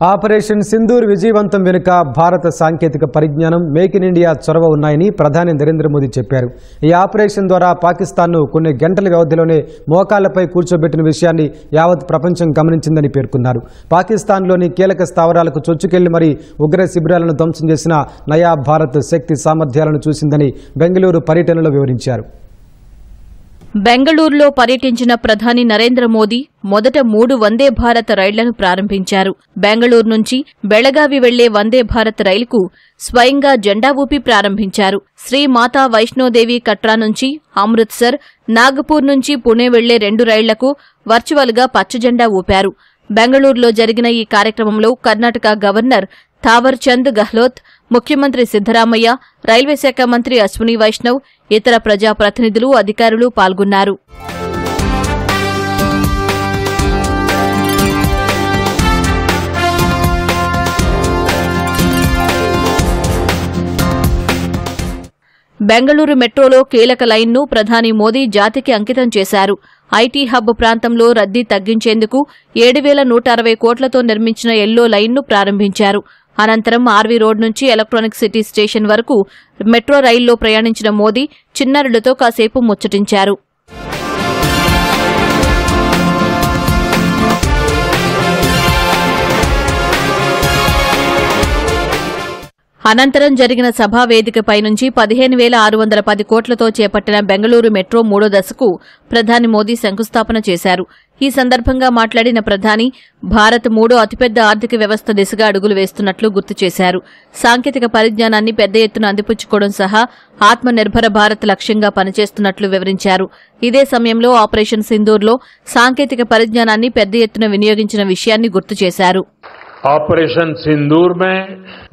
Operation Sindoor విజయవంతం వెనుక భారత సాంకేతిక పరిజ్ఞానం మేక్ ఇన్ ఇండియా చొరవ ఉన్నాయని ప్రధాని నరేంద్ర మోదీ చెప్పారు. ఈ ఆపరేషన్ ద్వారా పాకిస్తాన్ను కొన్ని గంటల వ్యవధిలోనే మోకాళ్లపై కూర్చోబెట్టిన విషయాన్ని యావత్ ప్రపంచం గమనించిందని పేర్కొన్నారు. పాకిస్తాన్లోని కీలక స్థావరాలకు చొచ్చుకెళ్లి మరీ ఉగ్ర శిబిరాలను ధ్వంసం చేసిన నయా భారత్ శక్తి సామర్థ్యాలను చూసిందని బెంగళూరు పర్యటనలో వివరించారు. బెంగళూరులో పర్యటించిన ప్రధాని నరేంద్ర మోదీ మొదట 3 వందే భారత్ రైళ్లను ప్రారంభించారు. బెంగళూరు నుంచి బెళగావి వెళ్లే వందే భారత్ రైలుకు స్వయంగా జెండా ఊపి ప్రారంభించారు. శ్రీ మాతా వైష్ణోదేవి కట్రా నుంచి అమృత్సర్, నాగపూర్ నుంచి పుణె వెళ్లే 2 రైళ్లకు వర్చువల్ గా పచ్చజెండా ఊపారు. బెంగళూరులో జరిగిన ఈ కార్యక్రమంలో కర్ణాటక గవర్నర్ థావర్ చంద్ గెహ్లోట్, ముఖ్యమంత్రి సిద్దరామయ్య, రైల్వే శాఖ మంత్రి అశ్విని వైష్ణవ్, ఇతర ప్రజాప్రతినిధులు, అధికారులు పాల్గొన్నారు. బెంగళూరు మెట్రోలో కీలక లైన్ను ప్రధాని మోదీ జాతికి అంకితం చేశారు. ఐటీ హబ్ ప్రాంతంలో రద్దీ తగ్గించేందుకు 7,160 కోట్లతో నిర్మించిన ఎల్లో లైన్ను ప్రారంభించారు. అనంతరం ఆర్వీ రోడ్ నుంచి ఎలక్ట్రానిక్ సిటీ స్టేషన్ వరకు మెట్రో రైల్లో ప్రయాణించిన మోదీ చిన్నారులతో కాసేపు ముచ్చటించారు. అనంతరం జరిగిన సభా వేదికపై నుంచి 15,610 కోట్లతో చేపట్టిన బెంగళూరు మెట్రో 3వ దశకు ప్రధాని మోదీ శంకుస్థాపన చేశారు. ఈ సందర్భంగా మాట్లాడిన ప్రధాని భారత్ 3వ అతిపెద్ద ఆర్థిక వ్యవస్థ దిశగా అడుగులు వేస్తున్నట్లు గుర్తు చేశారు. సాంకేతిక పరిజ్ఞానాన్ని పెద్ద ఎత్తున అందిపుచ్చుకోవడం సహా ఆత్మనిర్భర భారత్ లక్ష్యంగా పనిచేస్తున్నట్లు వివరించారు. ఇదే సమయంలో ఆపరేషన్ సింధూర్లో సాంకేతిక పరిజ్ఞానాన్ని పెద్ద ఎత్తున వినియోగించిన విషయాన్ని గుర్తు చేశారు. ऑपरेशन सिंदूर में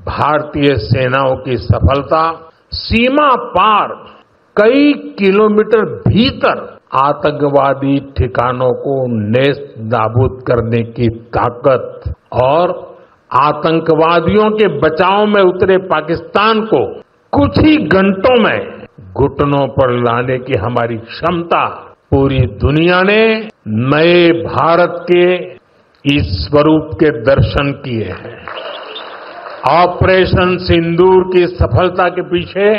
भारतीय सेनाओं की सफलता सीमा पार कई किलोमीटर भीतर आतंकवादी ठिकानों को नेस्त नाबूद करने की ताकत और आतंकवादियों के बचाव में उतरे पाकिस्तान को कुछ ही घंटों में घुटनों पर लाने की हमारी क्षमता पूरी दुनिया ने नए भारत के इस स्वरूप के दर्शन किए हैं. ऑपरेशन सिंदूर की सफलता के पीछे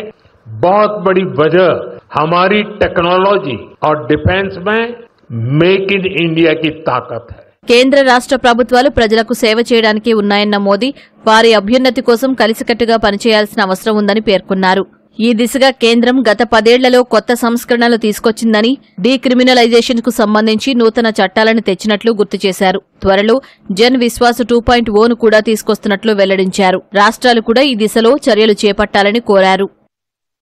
बहुत बड़ी वजह हमारी टेक्नोलॉजी और डिफेंस में मेक इन इंडिया की ताकत है. కేంద్ర రాష్ట్ర ప్రభుత్వాలు ప్రజలకు సేవ చేయడానికి ఉన్నాయన్న మోదీ వారి అభ్యున్నతి కోసం కలిసికట్టుగా పనిచేయాల్సిన అవసరం ఉందని పేర్కొన్నారు. ఈ దిశగా కేంద్రం గత 10 ఏళ్లలో కొత్త సంస్కరణలు తీసుకొచ్చిందని, డీక్రిమినలైజేషన్ కు సంబంధించి నూతన చట్టాలను తెచ్చినట్లు గుర్తు చేశారు. త్వరలో జన్ విశ్వాస్ 2.0ను కూడా తీసుకొస్తున్నట్లు వెల్లడించారు. రాష్ట్రాలు కూడా ఈ దిశలో చర్యలు చేపట్టాలని కోరారు.